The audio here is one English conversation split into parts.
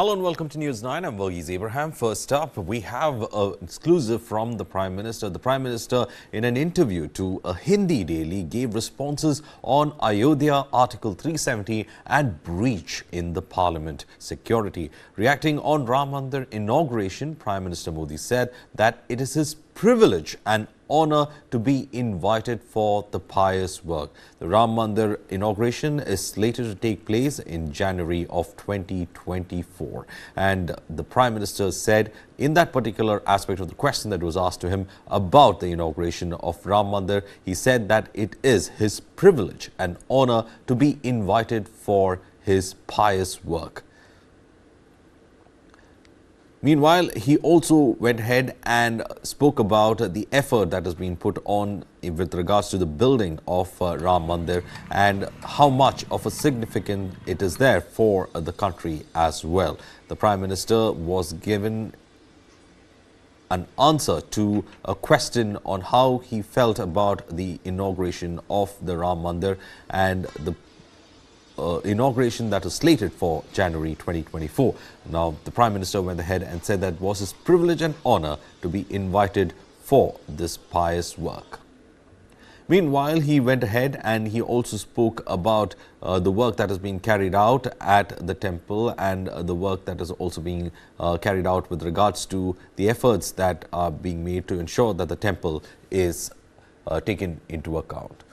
Hello and welcome to News 9. I'm Verghese Abraham. First up, we have an exclusive from the Prime Minister. The Prime Minister, in an interview to a Hindi daily, gave responses on Ayodhya, Article 370 and breach in the Parliament security. Reacting on Ram Mandir inauguration, Prime Minister Modi said that it is his privilege and honor to be invited for the pious work. The Ram Mandir inauguration is slated to take place in January of 2024. And the Prime Minister said in that particular aspect of the question that was asked to him about the inauguration of Ram Mandir, he said that it is his privilege and honor to be invited for his pious work. Meanwhile, he also went ahead and spoke about the effort that has been put on with regards to the building of Ram Mandir and how much of a significance it is there for the country as well. The Prime Minister was given an answer to a question on how he felt about the inauguration of the Ram Mandir and the inauguration that is slated for January 2024. Now, the Prime Minister went ahead and said that it was his privilege and honor to be invited for this pious work. Meanwhile, he went ahead and he also spoke about the work that is being carried out at the temple and the work that is also being carried out with regards to the efforts that are being made to ensure that the temple is taken into account.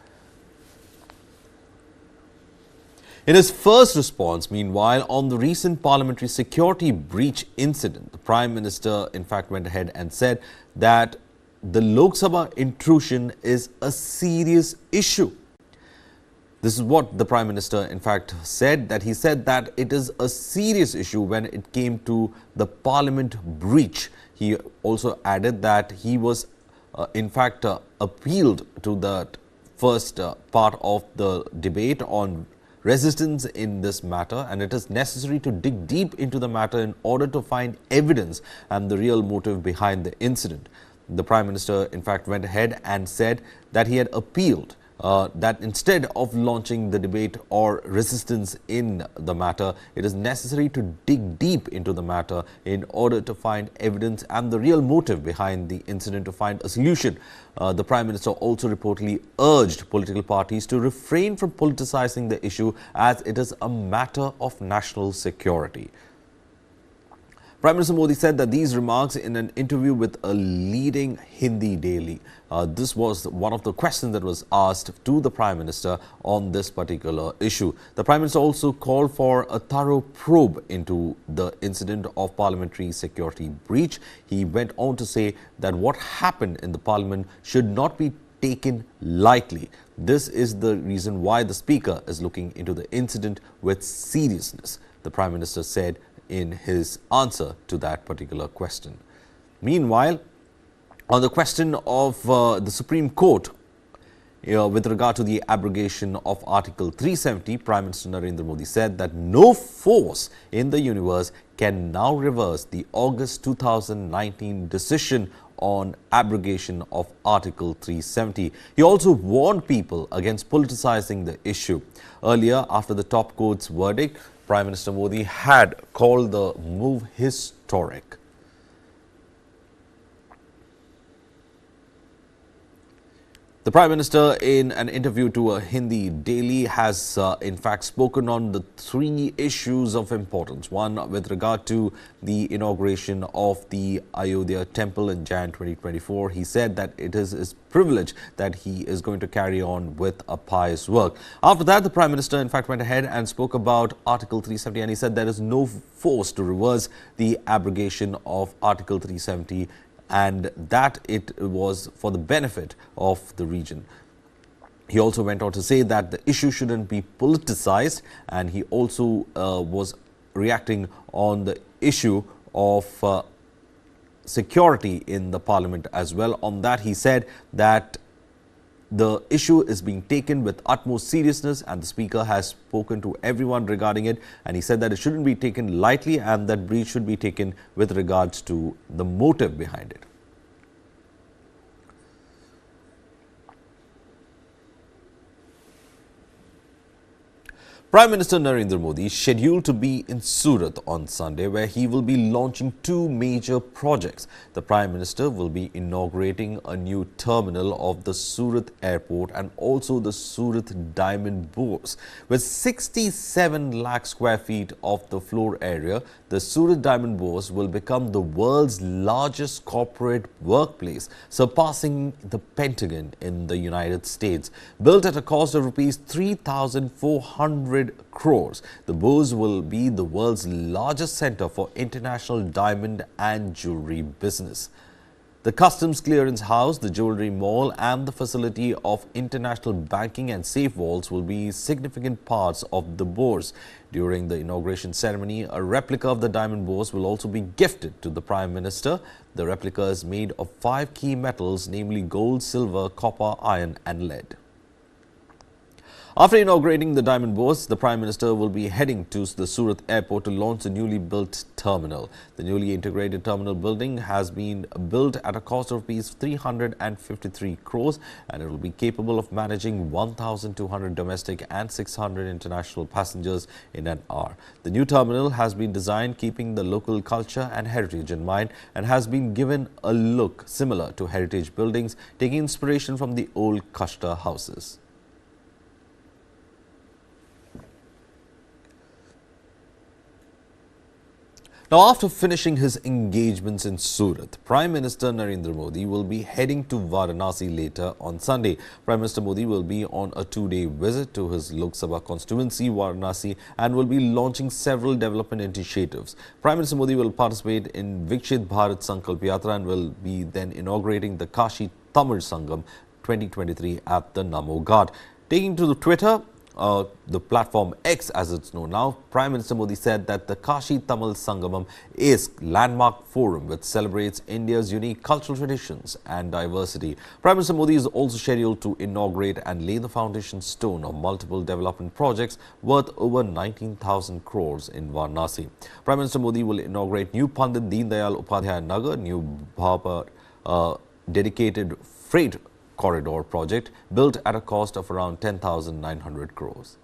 In his first response, meanwhile, on the recent parliamentary security breach incident, the Prime Minister, in fact, went ahead and said that the Lok Sabha intrusion is a serious issue. This is what the Prime Minister, in fact, said, that he said that it is a serious issue when it came to the parliament breach. He also added that he was, in fact, appealed to that first part of the debate on resistance in this matter, and it is necessary to dig deep into the matter in order to find evidence and the real motive behind the incident. The Prime Minister, in fact, went ahead and said that he had appealed that instead of launching the debate or resistance in the matter, it is necessary to dig deep into the matter in order to find evidence and the real motive behind the incident to find a solution. The Prime Minister also reportedly urged political parties to refrain from politicizing the issue as it is a matter of national security. Prime Minister Modi said that these remarks in an interview with a leading Hindi daily. This was one of the questions that was asked to the Prime Minister on this particular issue. The Prime Minister also called for a thorough probe into the incident of parliamentary security breach. He went on to say that what happened in the Parliament should not be taken lightly. This is the reason why the Speaker is looking into the incident with seriousness, the Prime Minister said in his answer to that particular question. Meanwhile, on the question of the Supreme Court with regard to the abrogation of Article 370, Prime Minister Narendra Modi said that no force in the universe can now reverse the August 2019 decision on abrogation of Article 370. He also warned people against politicizing the issue. Earlier, after the top court's verdict, Prime Minister Modi had called the move historic. The Prime Minister, in an interview to a Hindi daily, has in fact spoken on the three issues of importance. One, with regard to the inauguration of the Ayodhya temple in Jan 2024. He said that it is his privilege that he is going to carry on with a pious work. After that, the Prime Minister, in fact, went ahead and spoke about Article 370, and he said there is no force to reverse the abrogation of Article 370, and that it was for the benefit of the region. He also went on to say that the issue shouldn't be politicized, and he also was reacting on the issue of security in the Parliament as well. On that, he said that the issue is being taken with utmost seriousness and the Speaker has spoken to everyone regarding it, and he said that it shouldn't be taken lightly and that breach should be taken with regards to the motive behind it. Prime Minister Narendra Modi is scheduled to be in Surat on Sunday, where he will be launching two major projects. The Prime Minister will be inaugurating a new terminal of the Surat Airport and also the Surat Diamond Bourse. With 67 lakh square feet of the floor area, the Surat Diamond Bourse will become the world's largest corporate workplace, surpassing the Pentagon in the United States. Built at a cost of rupees 3,400 crores, the Bourse will be the world's largest center for international diamond and jewelry business. The Customs Clearance House, the Jewelry Mall and the facility of international banking and safe vaults will be significant parts of the Bourse. During the inauguration ceremony, a replica of the Diamond Bourse will also be gifted to the Prime Minister. The replica is made of 5 key metals, namely gold, silver, copper, iron and lead. After inaugurating the Diamond Bourse, the Prime Minister will be heading to the Surat Airport to launch the newly built terminal. The newly integrated terminal building has been built at a cost of Rs 353 crores and it will be capable of managing 1,200 domestic and 600 international passengers in an hour. The new terminal has been designed keeping the local culture and heritage in mind and has been given a look similar to heritage buildings, taking inspiration from the old Kashta houses. Now, after finishing his engagements in Surat, Prime Minister Narendra Modi will be heading to Varanasi later on Sunday. Prime Minister Modi will be on a 2-day visit to his Lok Sabha constituency, Varanasi, and will be launching several development initiatives. Prime Minister Modi will participate in Viksit Bharat Sankalp Yatra and will be then inaugurating the Kashi Tamil Sangam 2023 at the Namo Ghat. Taking to the Twitter, the platform X as it's known now, Prime Minister Modi said that the Kashi Tamil Sangamam is a landmark forum which celebrates India's unique cultural traditions and diversity. Prime Minister Modi is also scheduled to inaugurate and lay the foundation stone of multiple development projects worth over 19,000 crores in Varanasi. Prime Minister Modi will inaugurate new Pandit Deen Dayal Upadhyaya Nagar, new Bhapar dedicated freight corridor project built at a cost of around 10,900 crores.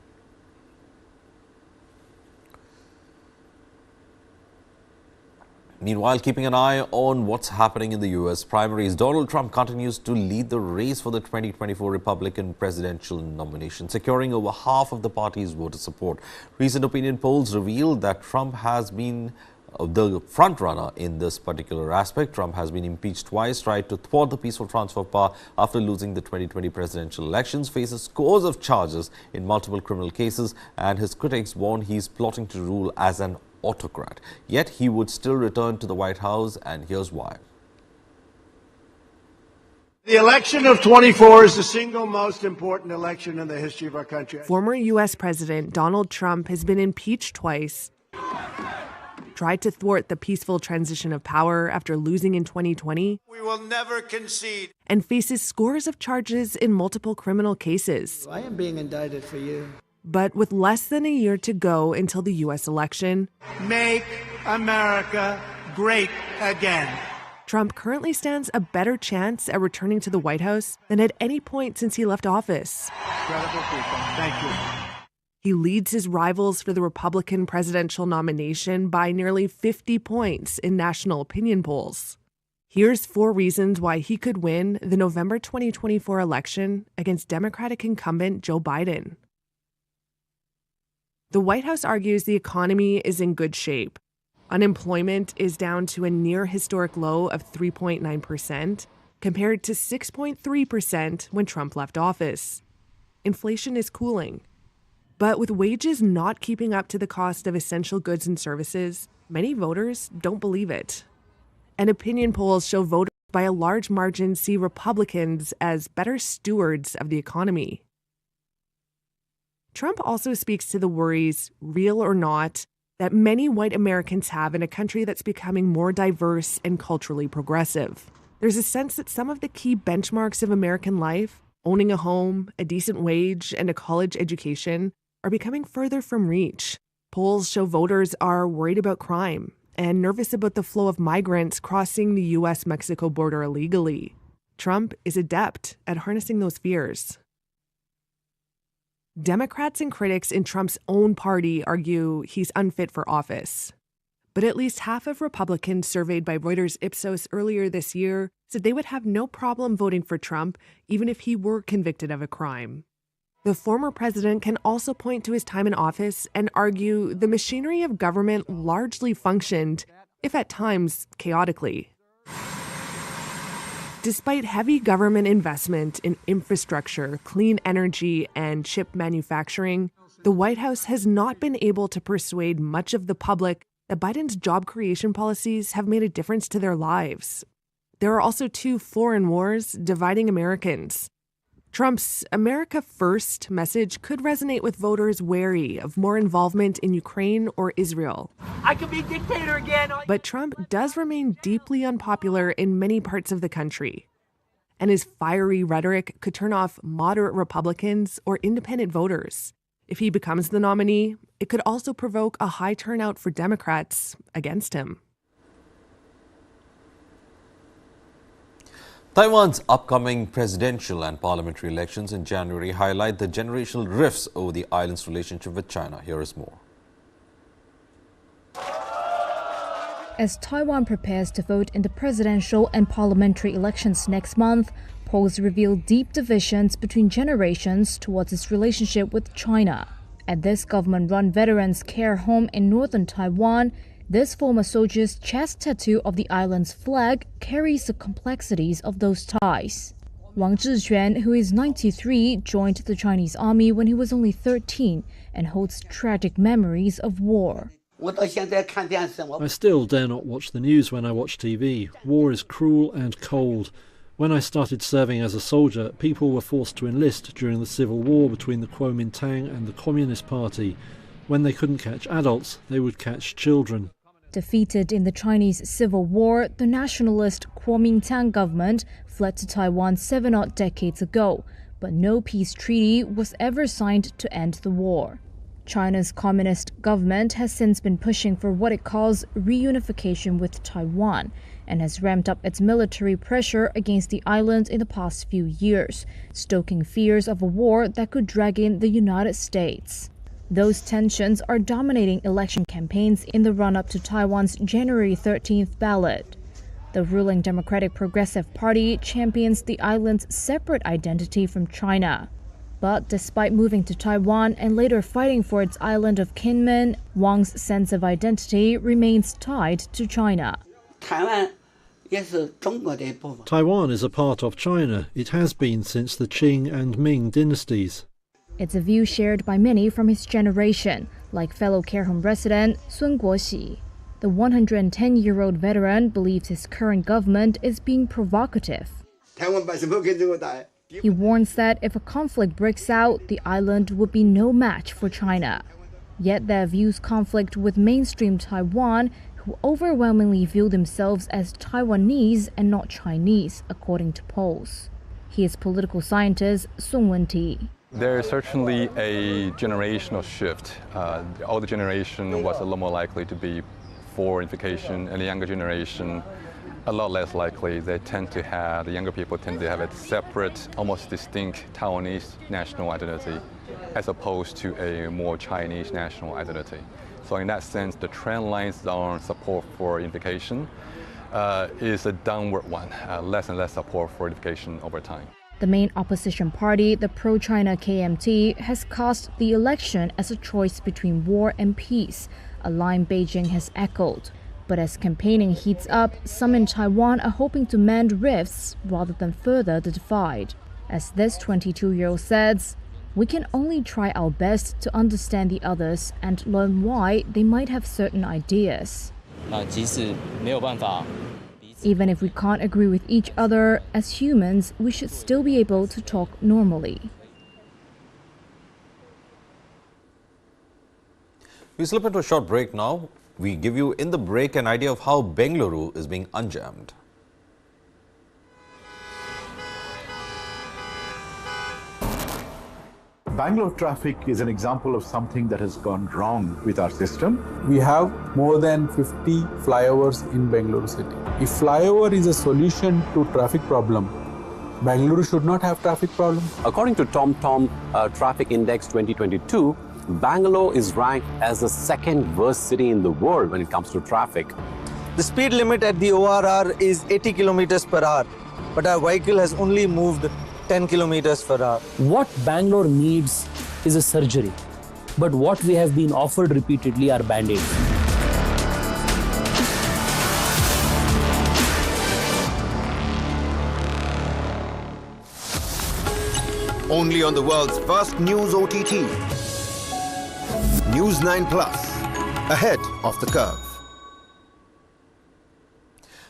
Meanwhile, keeping an eye on what's happening in the U.S. primaries, Donald Trump continues to lead the race for the 2024 Republican presidential nomination, securing over half of the party's voter support. Recent opinion polls reveal that Trump has been the front runner in this particular aspect. Trump has been impeached twice, tried to thwart the peaceful transfer of power after losing the 2020 presidential elections, faces scores of charges in multiple criminal cases, and his critics warn he's plotting to rule as an autocrat. Yet he would still return to the White House, and here's why. The election of 24 is the single most important election in the history of our country. Former U.S. President Donald Trump has been impeached twice, tried to thwart the peaceful transition of power after losing in 2020. We will never concede. And faces scores of charges in multiple criminal cases. I am being indicted for you. But with less than a year to go until the U.S. election, Make America great again. Trump currently stands a better chance at returning to the White House than at any point since he left office. Incredible people. Thank you. He leads his rivals for the Republican presidential nomination by nearly 50 points in national opinion polls. Here's 4 reasons why he could win the November 2024 election against Democratic incumbent Joe Biden. The White House argues the economy is in good shape. Unemployment is down to a near historic low of 3.9%, compared to 6.3% when Trump left office. Inflation is cooling. But with wages not keeping up to the cost of essential goods and services, many voters don't believe it. And opinion polls show voters by a large margin see Republicans as better stewards of the economy. Trump also speaks to the worries, real or not, that many white Americans have in a country that's becoming more diverse and culturally progressive. There's a sense that some of the key benchmarks of American life, owning a home, a decent wage, and a college education, are becoming further from reach. Polls show voters are worried about crime and nervous about the flow of migrants crossing the U.S.-Mexico border illegally. Trump is adept at harnessing those fears. Democrats and critics in Trump's own party argue he's unfit for office. But at least half of Republicans surveyed by Reuters Ipsos earlier this year said they would have no problem voting for Trump even if he were convicted of a crime. The former president can also point to his time in office and argue the machinery of government largely functioned, if at times chaotically. Despite heavy government investment in infrastructure, clean energy, and chip manufacturing, the White House has not been able to persuade much of the public that Biden's job creation policies have made a difference to their lives. There are also two foreign wars dividing Americans. Trump's America First message could resonate with voters wary of more involvement in Ukraine or Israel. I could be dictator again. But Trump does remain deeply unpopular in many parts of the country. And his fiery rhetoric could turn off moderate Republicans or independent voters. If he becomes the nominee, it could also provoke a high turnout for Democrats against him. Taiwan's upcoming presidential and parliamentary elections in January highlight the generational rifts over the island's relationship with China. Here is more. As Taiwan prepares to vote in the presidential and parliamentary elections next month, polls reveal deep divisions between generations towards its relationship with China. At this government-run veterans' care home in northern Taiwan, this former soldier's chest tattoo of the island's flag carries the complexities of those ties. Wang Zhiquan, who is 93, joined the Chinese army when he was only 13 and holds tragic memories of war. I still dare not watch the news when I watch TV. War is cruel and cold. When I started serving as a soldier, people were forced to enlist during the civil war between the Kuomintang and the Communist Party. When they couldn't catch adults, they would catch children. Defeated in the Chinese Civil War, the nationalist Kuomintang government fled to Taiwan 7 decades ago, but no peace treaty was ever signed to end the war. China's communist government has since been pushing for what it calls reunification with Taiwan and has ramped up its military pressure against the island in the past few years, stoking fears of a war that could drag in the United States. Those tensions are dominating election campaigns in the run-up to Taiwan's January 13th ballot. The ruling Democratic Progressive Party champions the island's separate identity from China. But despite moving to Taiwan and later fighting for its island of Kinmen, Wang's sense of identity remains tied to China. Taiwan is a part of China. It has been since the Qing and Ming dynasties. It's a view shared by many from his generation, like fellow care home resident Sun Guoxi. The 110-year-old veteran believes his current government is being provocative. He warns that if a conflict breaks out, the island would be no match for China. Yet their views conflict with mainstream Taiwan, who overwhelmingly view themselves as Taiwanese and not Chinese, according to polls. He is political scientist Song Wen-ti. There is certainly a generational shift. The older generation was a lot more likely to be for unification, and the younger generation a lot less likely. The younger people tend to have a separate, almost distinct Taiwanese national identity, as opposed to a more Chinese national identity. So in that sense, the trend lines on support for unification is a downward one, less and less support for unification over time. The main opposition party, the pro-China KMT, has cast the election as a choice between war and peace, a line Beijing has echoed. But as campaigning heats up, some in Taiwan are hoping to mend rifts rather than further the divide. As this 22-year-old says, we can only try our best to understand the others and learn why they might have certain ideas. Even if we can't agree with each other, as humans, we should still be able to talk normally. We slip into a short break now. We give you in the break an idea of how Bengaluru is being unjammed. Bangalore traffic is an example of something that has gone wrong with our system. We have more than 50 flyovers in Bangalore city. If flyover is a solution to traffic problem, Bangalore should not have traffic problem. According to TomTom Traffic Index 2022, Bangalore is ranked as the second worst city in the world when it comes to traffic. The speed limit at the ORR is 80 kilometers per hour, but our vehicle has only moved 10 kilometers per hour. What Bangalore needs is a surgery, but what we have been offered repeatedly are band-aids. Only on the world's first news OTT. News 9 Plus, ahead of the curve.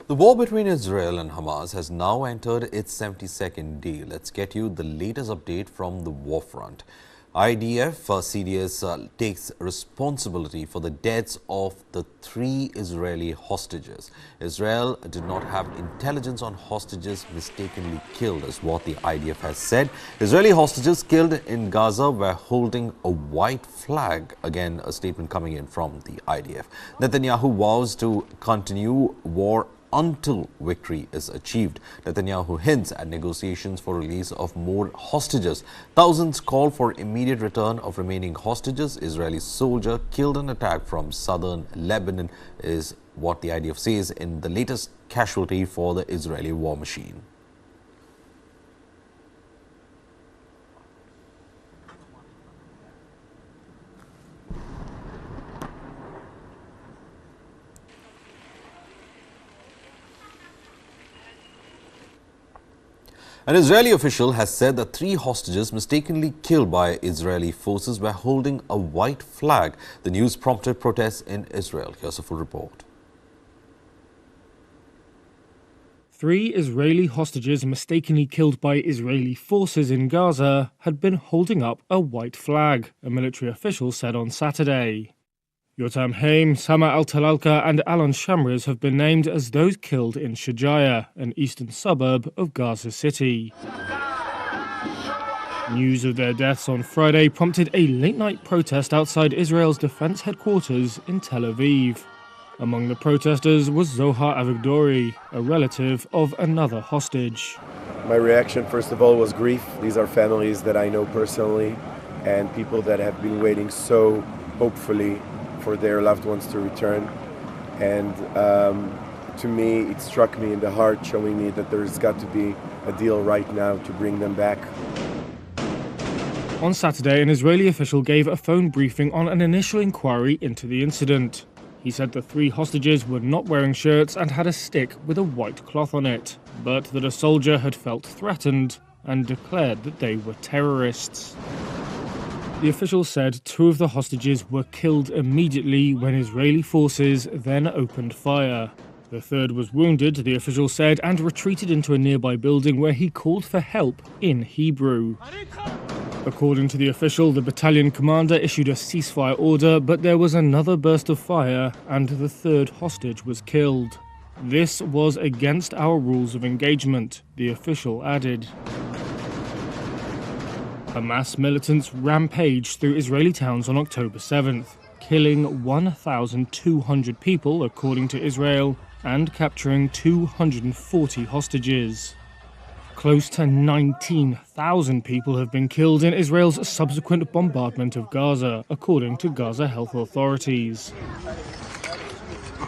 The war between Israel and Hamas has now entered its 72nd day. Let's get you the latest update from the war front. IDF CDS takes responsibility for the deaths of the 3 Israeli hostages. Israel did not have intelligence on hostages mistakenly killed, is what the IDF has said. Israeli hostages killed in Gaza were holding a white flag. Again, a statement coming in from the IDF. Netanyahu vows to continue war until victory is achieved. Netanyahu hints at negotiations for release of more hostages. Thousands call for immediate return of remaining hostages. Israeli soldier killed in attack from southern Lebanon is what the IDF says in the latest casualty for the Israeli war machine. An Israeli official has said that 3 hostages mistakenly killed by Israeli forces were holding a white flag. The news prompted protests in Israel. Here's a full report. 3 Israeli hostages mistakenly killed by Israeli forces in Gaza had been holding up a white flag, a military official said on Saturday. Yotam Haim, Sama Al-Talalka and Alon Shamriz have been named as those killed in Shujaya, an eastern suburb of Gaza City. News of their deaths on Friday prompted a late-night protest outside Israel's defense headquarters in Tel Aviv. Among the protesters was Zohar Avigdori, a relative of another hostage. My reaction, first of all, was grief. These are families that I know personally and people that have been waiting so hopefully for their loved ones to return. And to me, it struck me in the heart, showing me that there's got to be a deal right now to bring them back. On Saturday, an Israeli official gave a phone briefing on an initial inquiry into the incident. He said the 3 hostages were not wearing shirts and had a stick with a white cloth on it, but that a soldier had felt threatened and declared that they were terrorists. The official said 2 of the hostages were killed immediately when Israeli forces then opened fire. The 3rd was wounded, the official said, and retreated into a nearby building where he called for help in Hebrew. According to the official, the battalion commander issued a ceasefire order, but there was another burst of fire and the 3rd hostage was killed. This was against our rules of engagement, the official added. Hamas militants rampaged through Israeli towns on October 7th, killing 1,200 people, according to Israel, and capturing 240 hostages. Close to 19,000 people have been killed in Israel's subsequent bombardment of Gaza, according to Gaza health authorities.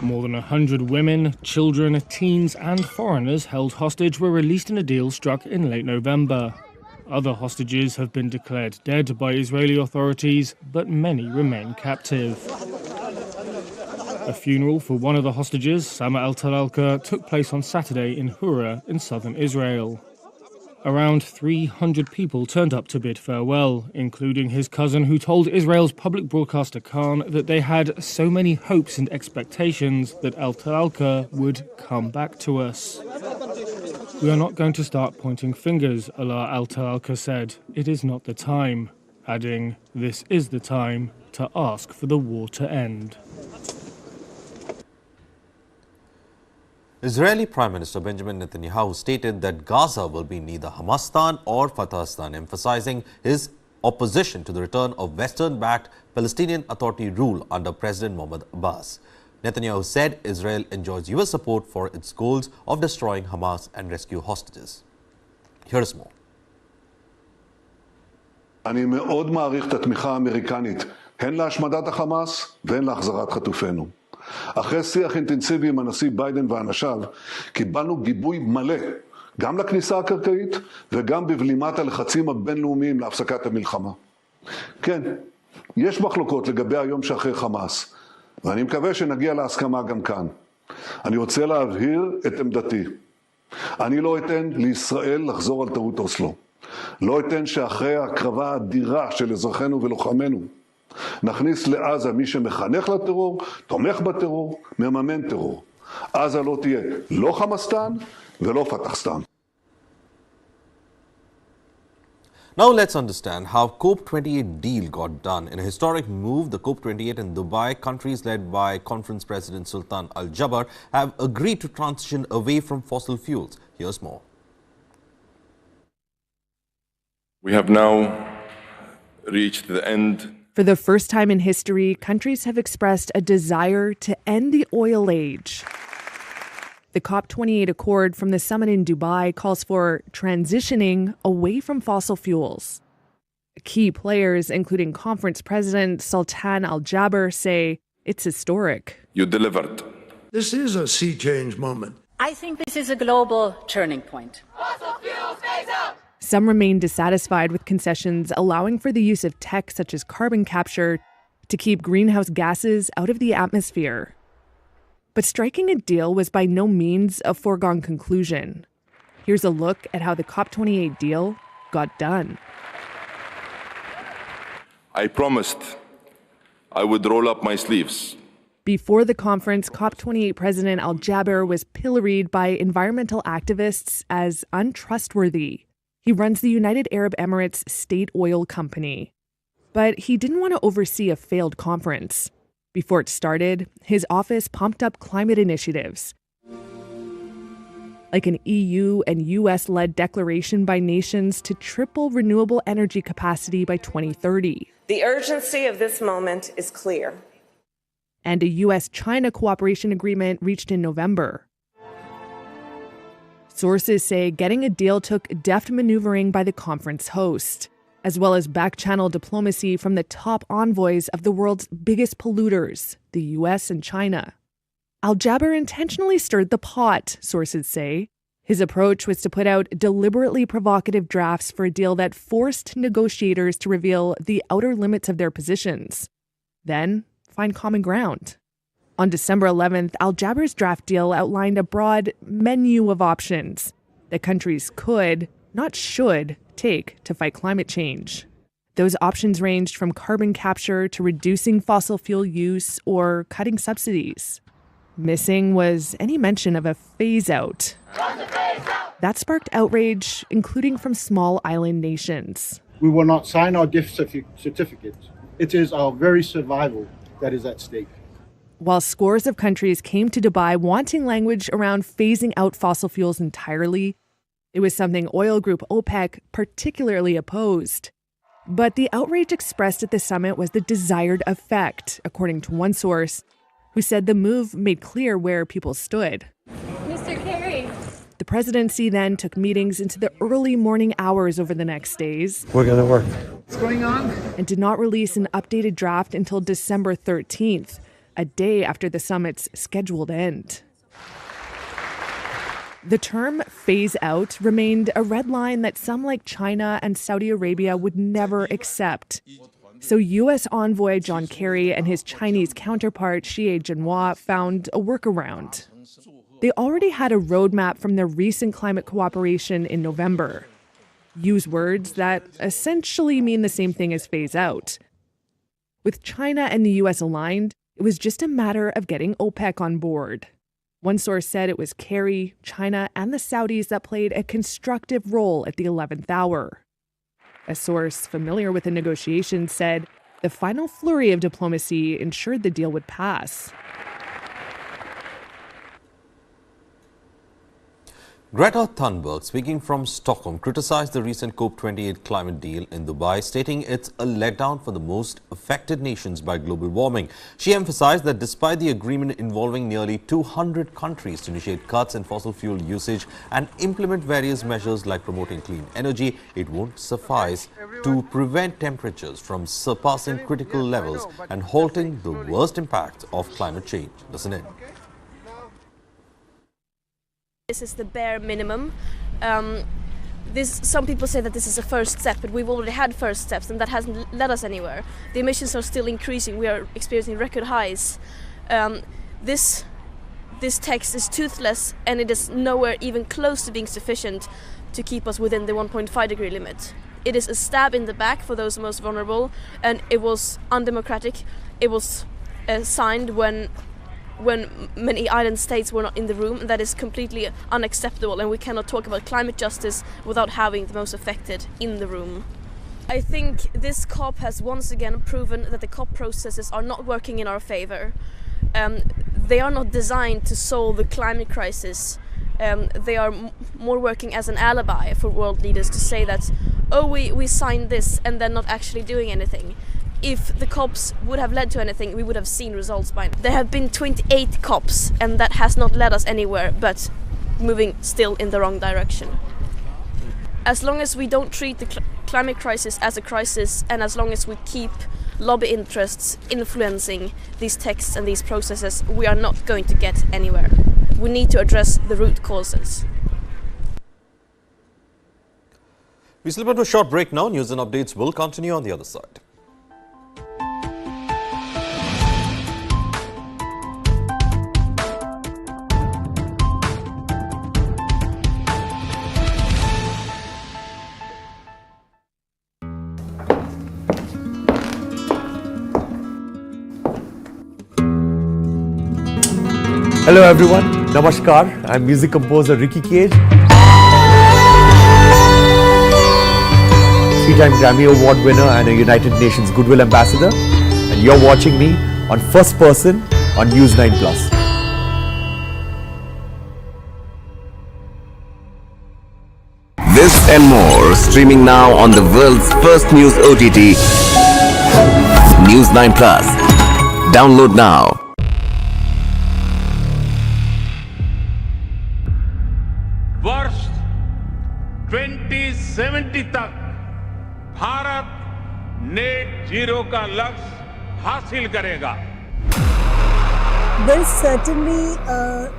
More than 100 women, children, teens, and foreigners held hostage were released in a deal struck in late November. Other hostages have been declared dead by Israeli authorities, but many remain captive. A funeral for one of the hostages, Sama Al-Talalka, took place on Saturday in Hura in southern Israel. Around 300 people turned up to bid farewell, including his cousin, who told Israel's public broadcaster Khan that they had so many hopes and expectations that Al-Talalka would come back to us. "We are not going to start pointing fingers," Allah Al-Talalka said. "It is not the time," adding, "This is the time to ask for the war to end." Israeli Prime Minister Benjamin Netanyahu stated that Gaza will be neither Hamastan or Fatahstan, emphasizing his opposition to the return of Western-backed Palestinian Authority rule under President Mahmoud Abbas. Netanyahu said Israel enjoys US support for its goals of destroying Hamas and rescue hostages. Here's more. אני מאוד מעריך את התמיכה האמריקנית, הן להשמדת החמאס והן להחזרת חטופינו. אחרי שיח אינטנסיבי עם הנשיא ביידן ואנשיו, קיבלנו גיבוי מלא, גם לכניסה הקרקעית וגם בבלימת הלחצים הבינלאומיים להפסקת המלחמה. כן, יש מחלוקות לגבי היום שאחרי חמאס, ואני מקווה שנגיע להסכמה גם כאן. אני רוצה להבהיר את עמדתי. אני לא אתן לישראל לחזור על טעות אוסלו. לא אתן שאחרי ההקרבה האדירה של אזרחינו ולוחמינו, נכניס לעזה מי שמחנך לטרור, תומך בטרור, מממן טרור. עזה לא תהיה לא חמאסטן ולא פתחסטן. Now let's understand how COP28 deal got done. In a historic move, the COP28 in Dubai, countries led by Conference President Sultan Al Jaber have agreed to transition away from fossil fuels. Here's more. We have now reached the end. For the first time in history, countries have expressed a desire to end the oil age. The COP28 Accord from the summit in Dubai calls for transitioning away from fossil fuels. Key players, including Conference President Sultan Al Jaber, say it's historic. You delivered. This is a sea change moment. I think this is a global turning point. Some remain dissatisfied with concessions allowing for the use of tech such as carbon capture to keep greenhouse gases out of the atmosphere. But striking a deal was by no means a foregone conclusion. Here's a look at how the COP28 deal got done. I promised I would roll up my sleeves. Before the conference, COP28 President Al Jaber was pilloried by environmental activists as untrustworthy. He runs the United Arab Emirates state oil company. But he didn't want to oversee a failed conference. Before it started, his office pumped up climate initiatives, like an EU and US-led declaration by nations to triple renewable energy capacity by 2030. The urgency of this moment is clear. And a US-China cooperation agreement reached in November. Sources say getting a deal took deft maneuvering by the conference host, as well as back-channel diplomacy from the top envoys of the world's biggest polluters, the US and China. Al Jaber intentionally stirred the pot, sources say. His approach was to put out deliberately provocative drafts for a deal that forced negotiators to reveal the outer limits of their positions, then find common ground. On December 11th, Al Jaber's draft deal outlined a broad menu of options that countries could, not should, take to fight climate change. Those options ranged from carbon capture to reducing fossil fuel use or cutting subsidies. Missing was any mention of a phase-out. That sparked outrage, including from small island nations. We will not sign our gift certificates. It is our very survival that is at stake. While scores of countries came to Dubai wanting language around phasing out fossil fuels entirely, it was something oil group OPEC particularly opposed. But the outrage expressed at the summit was the desired effect, according to one source, who said the move made clear where people stood. Mr. Kerry. The presidency then took meetings into the early morning hours over the next days. We're going to work. What's going on? And did not release an updated draft until December 13th, a day after the summit's scheduled end. The term phase out remained a red line that some like China and Saudi Arabia would never accept. So U.S. envoy John Kerry and his Chinese counterpart Xie Jinhua found a workaround. They already had a roadmap from their recent climate cooperation in November. Use words that essentially mean the same thing as phase out. With China and the U.S. aligned, it was just a matter of getting OPEC on board. One source said it was Kerry, China, and the Saudis that played a constructive role at the 11th hour. A source familiar with the negotiations said the final flurry of diplomacy ensured the deal would pass. Greta Thunberg, speaking from Stockholm, criticized the recent COP28 climate deal in Dubai, stating it's a letdown for the most affected nations by global warming. She emphasized that despite the agreement involving nearly 200 countries to initiate cuts in fossil fuel usage and implement various measures like promoting clean energy, it won't suffice to prevent temperatures from surpassing critical levels and halting the worst impacts of climate change. Listen in. This is the bare minimum. Some people say that this is a first step, but we've already had first steps and that hasn't led us anywhere. The emissions are still increasing. We are experiencing record highs. This text is toothless and it is nowhere even close to being sufficient to keep us within the 1.5 degree limit. It is a stab in the back for those most vulnerable, and it was undemocratic. It was signed when many island states were not in the room. That is completely unacceptable, and we cannot talk about climate justice without having the most affected in the room. I think this COP has once again proven that the COP processes are not working in our favor. They are not designed to solve the climate crisis. They are more working as an alibi for world leaders to say that, oh, we signed this, and they're not actually doing anything. If the COPs would have led to anything, we would have seen results by now. There have been 28 COPs, and that has not led us anywhere, but moving still in the wrong direction. As long as we don't treat the climate crisis as a crisis, and as long as we keep lobby interests influencing these texts and these processes, we are not going to get anywhere. We need to address the root causes. We slip into a short break now. News and updates will continue on the other side. Hello everyone, Namaskar, I'm music composer Ricky Cage. 3-time Grammy Award winner and a United Nations Goodwill Ambassador. And you're watching me on First Person on News 9+. This and more streaming now on the world's first news OTT, News 9+. Download now. वर्ष 2070 तक Bharat net zero का लक्ष्य हासिल करेगा. There is certainly a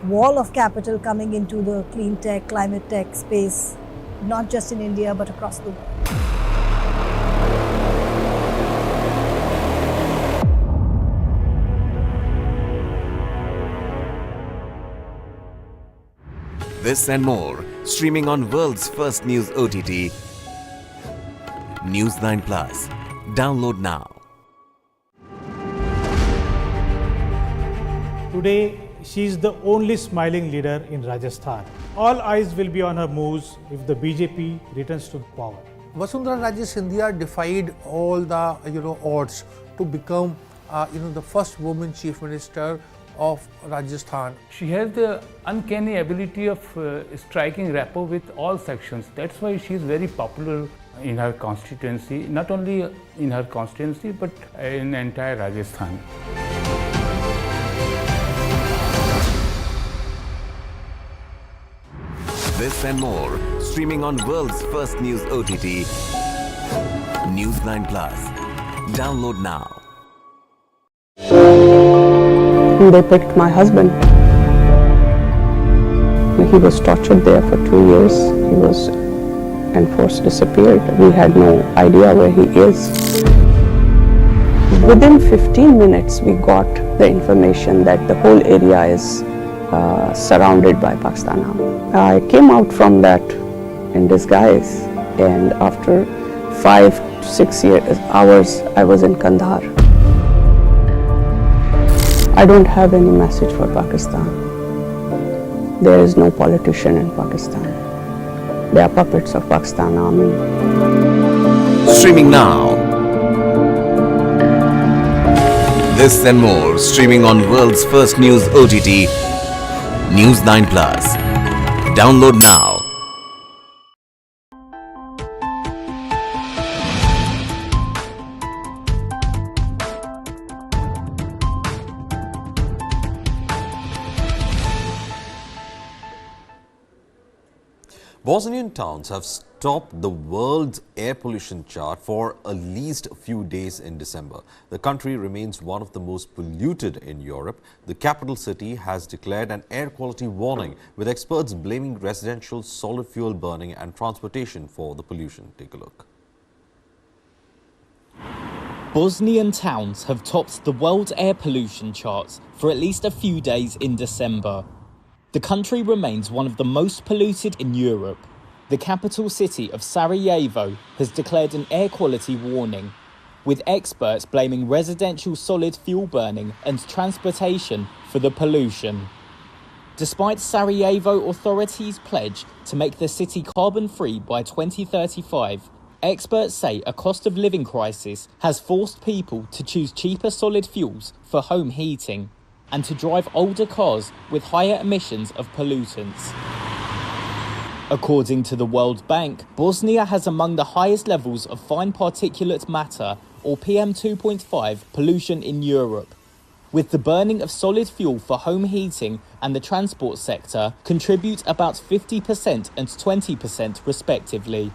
wall of capital coming into the clean tech, climate tech space, not just in India but across the world. This and more streaming on world's first news OTT, News 9+. Download now. Today, she is the only smiling leader in Rajasthan. All eyes will be on her moves if the BJP returns to power. Vasundhara Raje Scindia defied all the odds to become the first woman chief minister of Rajasthan. She has the uncanny ability of striking rapport with all sections. That's why she is very popular in her constituency, not only in her constituency but in entire Rajasthan. This and more streaming on world's first news OTT, News 9+. Download now. They picked my husband. He was tortured there for 2 years. He was enforced disappeared. We had no idea where he is. Within 15 minutes, we got the information that the whole area is surrounded by Pakistan Army. I came out from that in disguise, and after 5 to 6 hours, I was in Kandahar. I don't have any message for Pakistan. There is no politician in Pakistan. They are puppets of Pakistan Army. Streaming now. This and more streaming on world's first news OTT, News 9+. Download now. Bosnian towns have topped the world's air pollution chart for at least a few days in December. The country remains one of the most polluted in Europe. The capital city has declared an air quality warning, with experts blaming residential solid fuel burning and transportation for the pollution. Take a look. Bosnian towns have topped the world's air pollution charts for at least a few days in December. The country remains one of the most polluted in Europe. The capital city of Sarajevo has declared an air quality warning, with experts blaming residential solid fuel burning and transportation for the pollution. Despite Sarajevo authorities' pledge to make the city carbon-free by 2035, experts say a cost of living crisis has forced people to choose cheaper solid fuels for home heating and to drive older cars with higher emissions of pollutants. According to the World Bank, Bosnia has among the highest levels of fine particulate matter, or PM2.5, pollution in Europe, with the burning of solid fuel for home heating and the transport sector contribute about 50% and 20% respectively.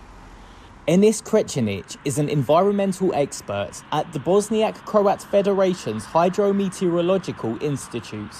Enis Krecinic is an environmental expert at the Bosniak-Croat Federation's Hydrometeorological Institute.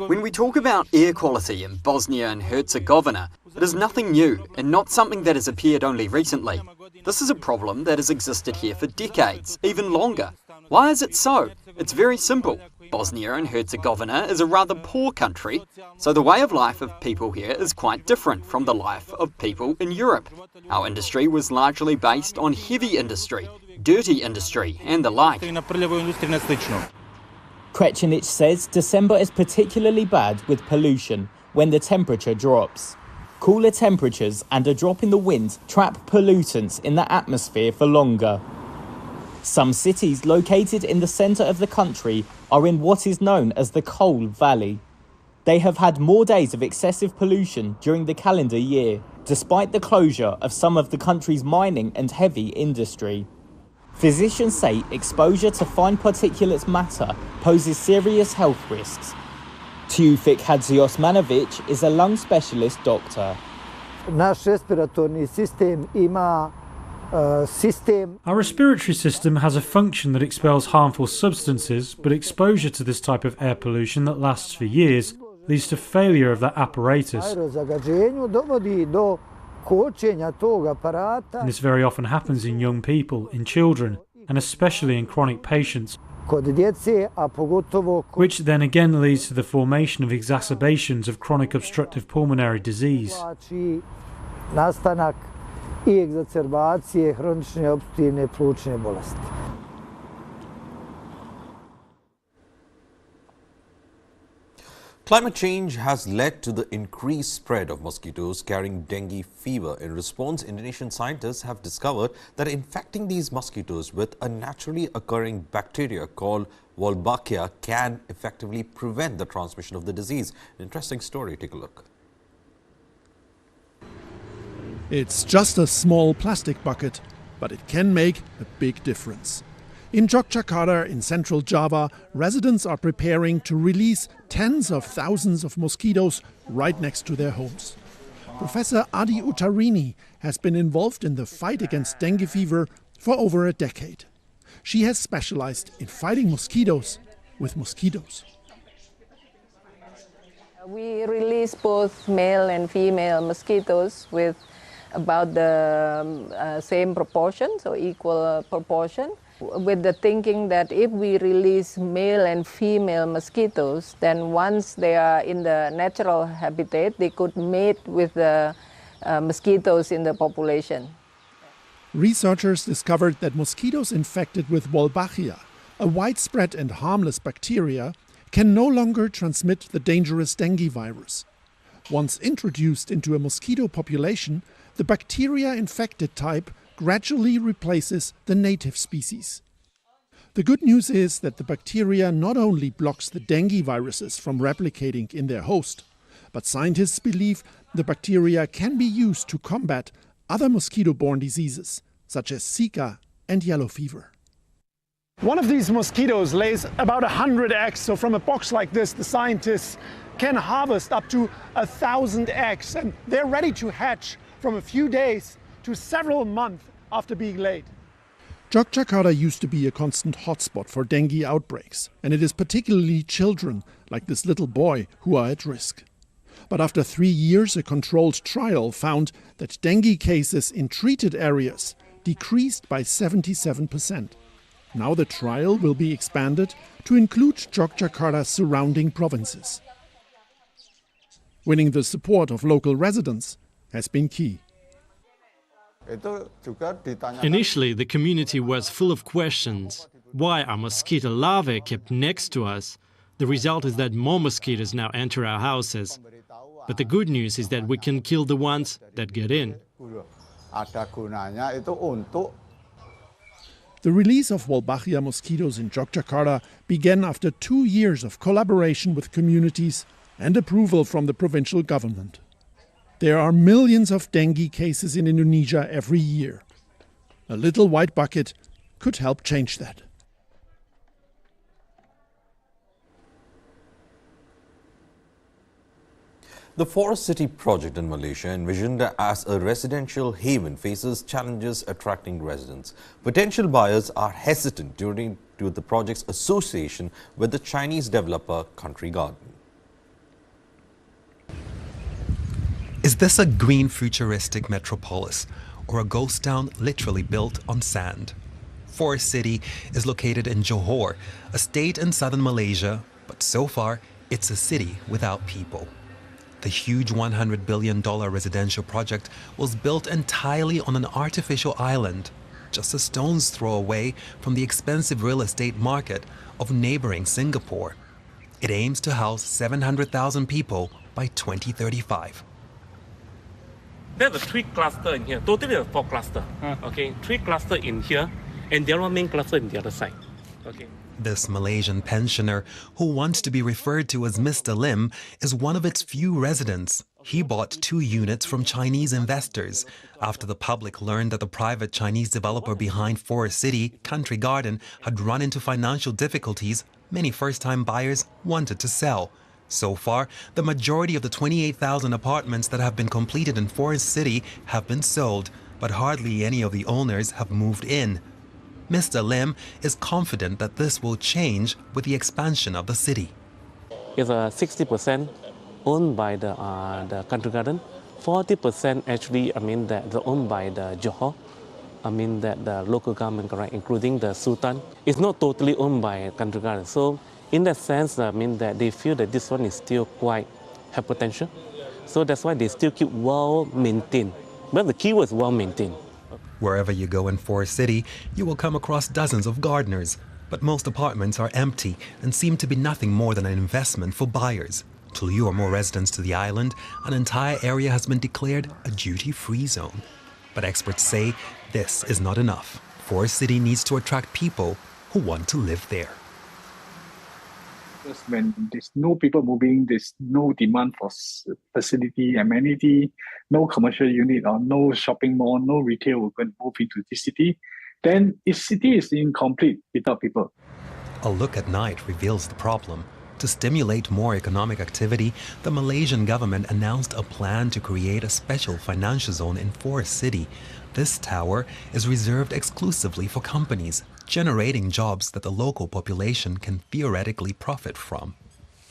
When we talk about air quality in Bosnia and Herzegovina, it is nothing new and not something that has appeared only recently. This is a problem that has existed here for decades, even longer. Why is it so? It's very simple. Bosnia and Herzegovina is a rather poor country, so the way of life of people here is quite different from the life of people in Europe. Our industry was largely based on heavy industry, dirty industry, and the like. Krecinic says December is particularly bad with pollution when the temperature drops. Cooler temperatures and a drop in the wind trap pollutants in the atmosphere for longer. Some cities located in the centre of the country are in what is known as the Coal Valley. They have had more days of excessive pollution during the calendar year, despite the closure of some of the country's mining and heavy industry. Physicians say exposure to fine particulate matter poses serious health risks. Tufik Hadziosmanovic is a lung specialist doctor. Naš respiratorni sistem ima Our respiratory system has a function that expels harmful substances, but exposure to this type of air pollution that lasts for years leads to failure of that apparatus. And this very often happens in young people, in children, and especially in chronic patients, which then again leads to the formation of exacerbations of chronic obstructive pulmonary disease. I egzacerbacije hronične obstruktivne plućne bolesti. Climate change has led to the increased spread of mosquitoes carrying dengue fever. In response, Indonesian scientists have discovered that infecting these mosquitoes with a naturally occurring bacteria called Wolbachia can effectively prevent the transmission of the disease. An interesting story. Take a look. It's just a small plastic bucket, but it can make a big difference. In Yogyakarta, in central Java, residents are preparing to release tens of thousands of mosquitoes right next to their homes. Professor Adi Utarini has been involved in the fight against dengue fever for over a decade. She has specialized in fighting mosquitoes with mosquitoes. We release both male and female mosquitoes with about the same proportion, so equal proportion, with the thinking that if we release male and female mosquitoes, then once they are in the natural habitat, they could mate with the mosquitoes in the population. Researchers discovered that mosquitoes infected with Wolbachia, a widespread and harmless bacteria, can no longer transmit the dangerous dengue virus. Once introduced into a mosquito population, the bacteria-infected type gradually replaces the native species. The good news is that the bacteria not only blocks the dengue viruses from replicating in their host, but scientists believe the bacteria can be used to combat other mosquito-borne diseases, such as Zika and yellow fever. One of these mosquitoes lays about 100 eggs, so from a box like this, the scientists can harvest up to 1,000 eggs, and they're ready to hatch from a few days to several months after being laid. Jakarta used to be a constant hotspot for dengue outbreaks, and it is particularly children, like this little boy, who are at risk. But after 3 years, a controlled trial found that dengue cases in treated areas decreased by 77%. Now the trial will be expanded to include Jakarta's surrounding provinces. Winning the support of local residents has been key. Initially, the community was full of questions. Why are mosquito larvae kept next to us? The result is that more mosquitoes now enter our houses. But the good news is that we can kill the ones that get in. The release of Wolbachia mosquitoes in Jakarta began after 2 years of collaboration with communities and approval from the provincial government. There are millions of dengue cases in Indonesia every year. A little white bucket could help change that. The Forest City project in Malaysia, envisioned as a residential haven, faces challenges attracting residents. Potential buyers are hesitant due to the project's association with the Chinese developer Country Garden. Is this a green futuristic metropolis or a ghost town literally built on sand? Forest City is located in Johor, a state in southern Malaysia, but so far it's a city without people. The huge $100 billion residential project was built entirely on an artificial island, just a stone's throw away from the expensive real estate market of neighboring Singapore. It aims to house 700,000 people by 2035. There's a 3 cluster in here, totally a 4 cluster. Okay, 3 cluster in here, and there are main cluster in the other side. Okay. This Malaysian pensioner, who wants to be referred to as Mr. Lim, is one of its few residents. He bought 2 units from Chinese investors after the public learned that the private Chinese developer behind Forest City, Country Garden, had run into financial difficulties. Many first-time buyers wanted to sell. So far, the majority of the 28,000 apartments that have been completed in Forest City have been sold, but hardly any of the owners have moved in. Mr. Lim is confident that this will change with the expansion of the city. It's 60% owned by the Country Garden, 40% actually, they're owned by the Johor. That the local government, correct, including the Sultan. It's not totally owned by Country Garden. So in that sense, that they feel that this one is still quite have potential. So that's why they still keep well maintained. But the keyword is well maintained. Wherever you go in Forest City, you will come across dozens of gardeners, but most apartments are empty and seem to be nothing more than an investment for buyers. To lure more residents to the island, an entire area has been declared a duty-free zone. But experts say this is not enough. Forest City needs to attract people who want to live there. When there's no people moving, there's no demand for facility, amenity, no commercial unit or no shopping mall, no retail will move into the city, then the city is incomplete without people. A look at night reveals the problem. To stimulate more economic activity, the Malaysian government announced a plan to create a special financial zone in Forest City. This tower is reserved exclusively for companies, generating jobs that the local population can theoretically profit from.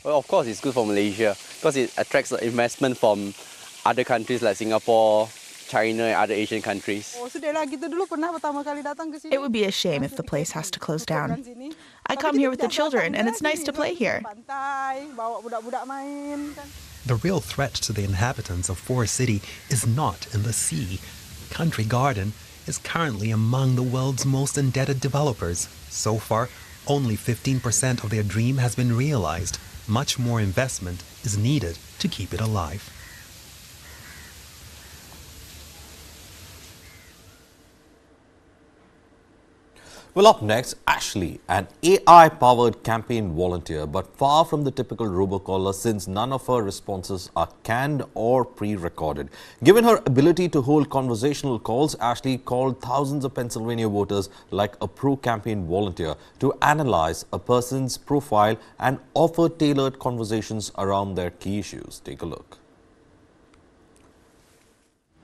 Well, of course, it's good for Malaysia because it attracts investment from other countries like Singapore, China, and other Asian countries. It would be a shame if the place has to close down. I come here with the children, and it's nice to play here. The real threat to the inhabitants of Forest City is not in the sea. Country Garden is currently among the world's most indebted developers. So far, only 15% of their dream has been realized. Much more investment is needed to keep it alive. Well, up next, Ashley, an AI-powered campaign volunteer, but far from the typical robocaller since none of her responses are canned or pre-recorded. Given her ability to hold conversational calls, Ashley called thousands of Pennsylvania voters like a pro-campaign volunteer to analyze a person's profile and offer tailored conversations around their key issues. Take a look.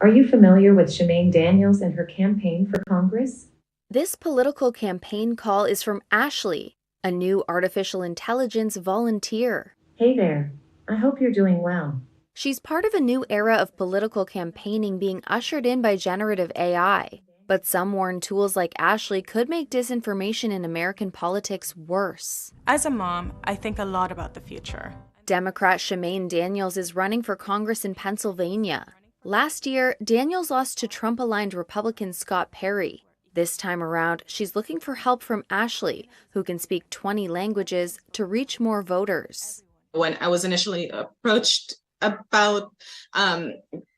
Are you familiar with Shemaine Daniels and her campaign for Congress? This political campaign call is from Ashley, a new artificial intelligence volunteer. Hey there. I hope you're doing well. She's part of a new era of political campaigning being ushered in by generative AI. But some warn tools like Ashley could make disinformation in American politics worse. As a mom, I think a lot about the future. Democrat Shemaine Daniels is running for Congress in Pennsylvania. Last year, Daniels lost to Trump-aligned Republican Scott Perry. This time around, she's looking for help from Ashley, who can speak 20 languages, to reach more voters. When I was initially approached about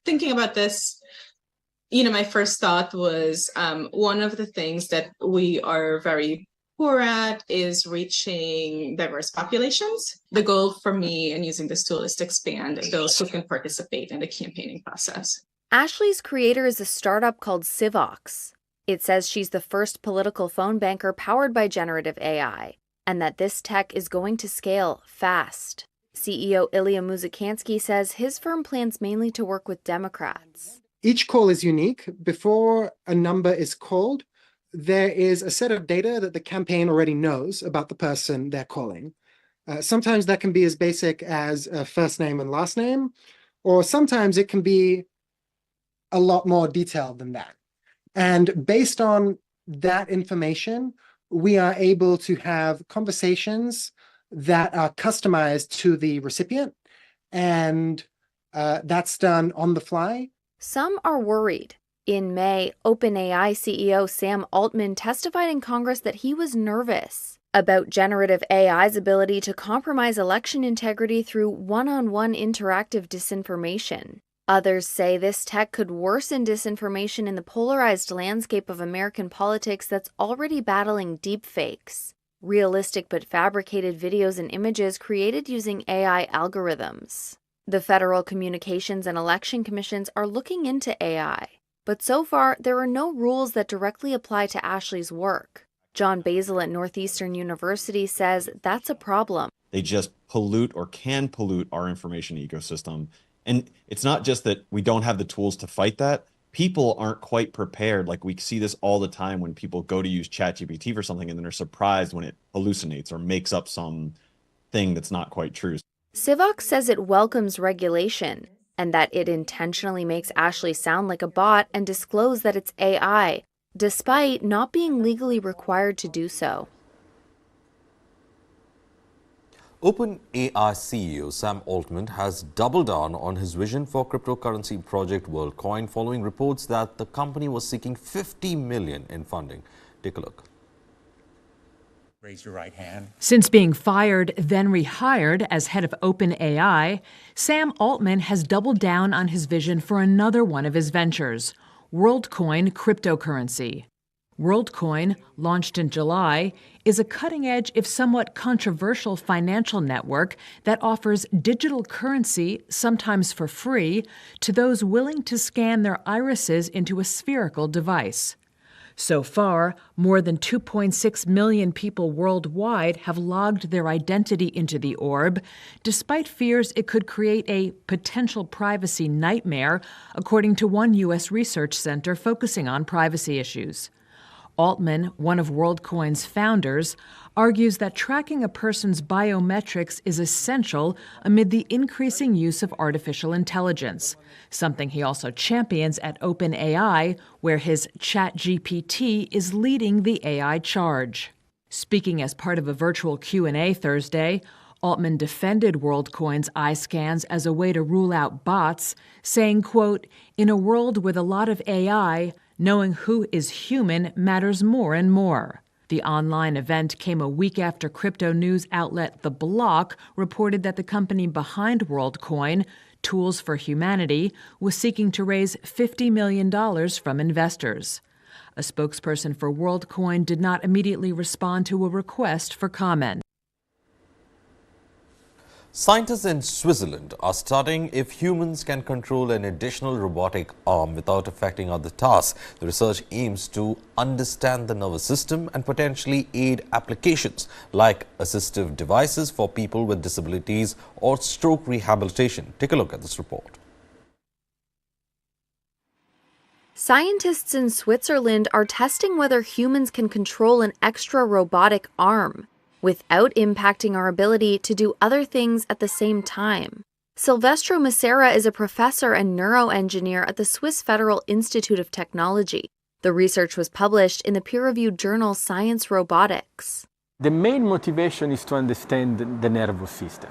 thinking about this, my first thought was one of the things that we are very poor at is reaching diverse populations. The goal for me in using this tool is to expand those who can participate in the campaigning process. Ashley's creator is a startup called Civox. It says she's the first political phone banker powered by generative AI, and that this tech is going to scale fast. CEO Ilya Muzikansky says his firm plans mainly to work with Democrats. Each call is unique. Before a number is called, there is a set of data that the campaign already knows about the person they're calling. Sometimes that can be as basic as a first name and last name, or sometimes it can be a lot more detailed than that. And based on that information, we are able to have conversations that are customized to the recipient, and that's done on the fly. Some are worried. In May, OpenAI CEO Sam Altman testified in Congress that he was nervous about generative AI's ability to compromise election integrity through one-on-one interactive disinformation. Others say this tech could worsen disinformation in the polarized landscape of American politics that's already battling deepfakes, realistic but fabricated videos and images created using AI algorithms. The Federal Communications and Election Commissions are looking into AI, but so far there are no rules that directly apply to Ashley's work. John Basil at Northeastern University says that's a problem. They just pollute or can pollute our information ecosystem. And it's not just that we don't have the tools to fight that. People aren't quite prepared. Like we see this all the time when people go to use ChatGPT for something and then they're surprised when it hallucinates or makes up some thing that's not quite true. Civox says it welcomes regulation and that it intentionally makes Ashley sound like a bot and disclose that it's AI, despite not being legally required to do so. OpenAI CEO Sam Altman has doubled down on his vision for cryptocurrency project WorldCoin following reports that the company was seeking $50 million in funding. Take a look. Raise your right hand. Since being fired, then rehired as head of OpenAI, Sam Altman has doubled down on his vision for another one of his ventures, WorldCoin cryptocurrency. WorldCoin, launched in July, is a cutting-edge, if somewhat controversial financial network that offers digital currency, sometimes for free, to those willing to scan their irises into a spherical device. So far, more than 2.6 million people worldwide have logged their identity into the orb, despite fears it could create a potential privacy nightmare, according to one U.S. research center focusing on privacy issues. Altman, one of WorldCoin's founders, argues that tracking a person's biometrics is essential amid the increasing use of artificial intelligence, something he also champions at OpenAI, where his ChatGPT is leading the AI charge. Speaking as part of a virtual Q&A Thursday, Altman defended WorldCoin's eye scans as a way to rule out bots, saying, quote, "In a world with a lot of AI, knowing who is human matters more and more." The online event came a week after crypto news outlet The Block reported that the company behind WorldCoin, Tools for Humanity, was seeking to raise $50 million from investors. A spokesperson for WorldCoin did not immediately respond to a request for comment. Scientists in Switzerland are studying if humans can control an additional robotic arm without affecting other tasks. The research aims to understand the nervous system and potentially aid applications like assistive devices for people with disabilities or stroke rehabilitation. Take a look at this report. Scientists in Switzerland are testing whether humans can control an extra robotic arm without impacting our ability to do other things at the same time. Silvestro Macera is a professor and neuroengineer at the Swiss Federal Institute of Technology. The research was published in the peer-reviewed journal Science Robotics. The main motivation is to understand the nervous system.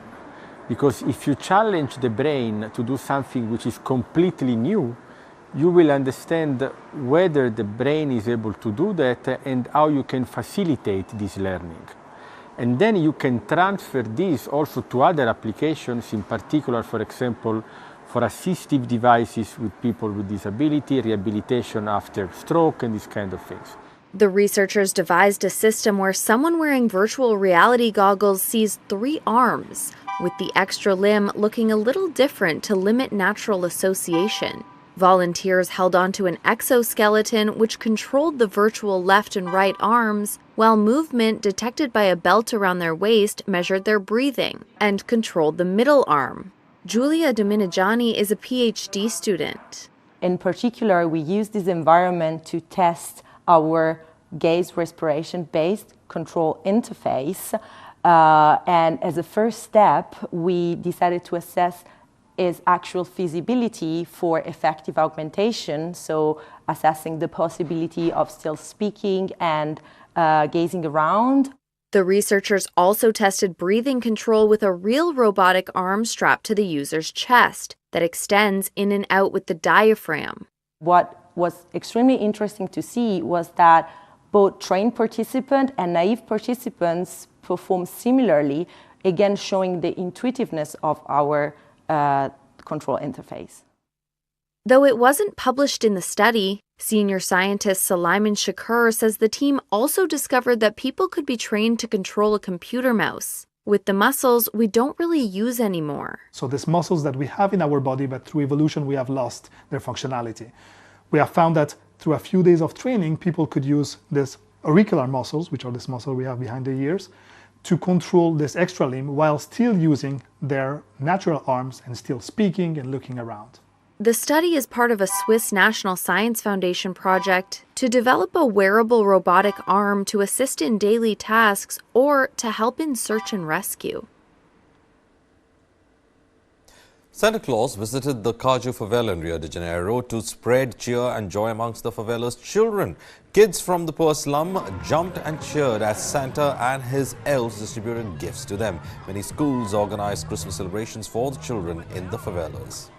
Because if you challenge the brain to do something which is completely new, you will understand whether the brain is able to do that and how you can facilitate this learning. And then you can transfer this also to other applications, in particular, for example, for assistive devices with people with disability, rehabilitation after stroke, and these kind of things. The researchers devised a system where someone wearing virtual reality goggles sees 3 arms, with the extra limb looking a little different to limit natural association. Volunteers held onto an exoskeleton which controlled the virtual left and right arms, while movement detected by a belt around their waist measured their breathing and controlled the middle arm. Giulia Dominigiani is a PhD student. In particular, we use this environment to test our gaze respiration-based control interface. And as a first step, we decided to assess is actual feasibility for effective augmentation, so assessing the possibility of still speaking and gazing around. The researchers also tested breathing control with a real robotic arm strapped to the user's chest that extends in and out with the diaphragm. What was extremely interesting to see was that both trained participants and naive participants performed similarly, again showing the intuitiveness of our control interface. Though it wasn't published in the study, senior scientist Sulaiman Shakur says the team also discovered that people could be trained to control a computer mouse with the muscles we don't really use anymore. So these muscles that we have in our body, but through evolution we have lost their functionality. We have found that through a few days of training, people could use these auricular muscles, which are this muscle we have behind the ears, to control this extra limb while still using their natural arms and still speaking and looking around. The study is part of a Swiss National Science Foundation project to develop a wearable robotic arm to assist in daily tasks or to help in search and rescue. Santa Claus visited the Caju favela in Rio de Janeiro to spread cheer and joy amongst the favela's children. Kids from the poor slum jumped and cheered as Santa and his elves distributed gifts to them. Many schools organized Christmas celebrations for the children in the favelas.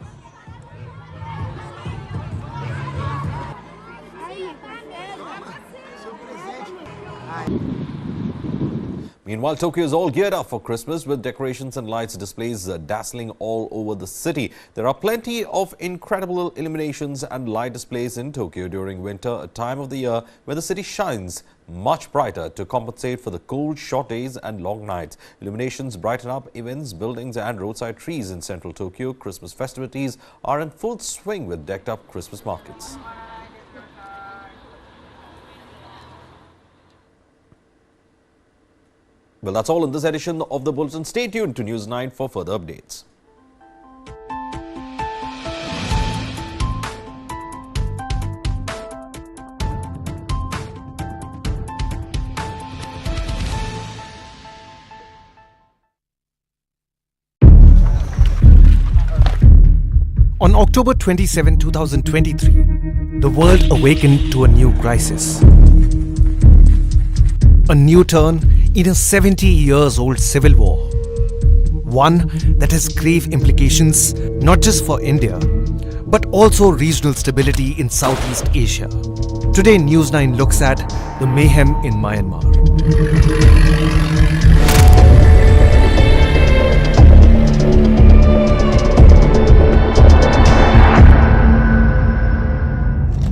Meanwhile, Tokyo is all geared up for Christmas with decorations and lights displays dazzling all over the city. There are plenty of incredible illuminations and light displays in Tokyo during winter, a time of the year where the city shines much brighter to compensate for the cold, short days and long nights. Illuminations brighten up events, buildings and roadside trees in central Tokyo. Christmas festivities are in full swing with decked up Christmas markets. Well, that's all in this edition of the Bulletin. Stay tuned to News 9 for further updates. On October 27, 2023, the world awakened to a new crisis. A new turn in a 70-years-old civil war. One that has grave implications not just for India, but also regional stability in Southeast Asia. Today, News 9 looks at the mayhem in Myanmar.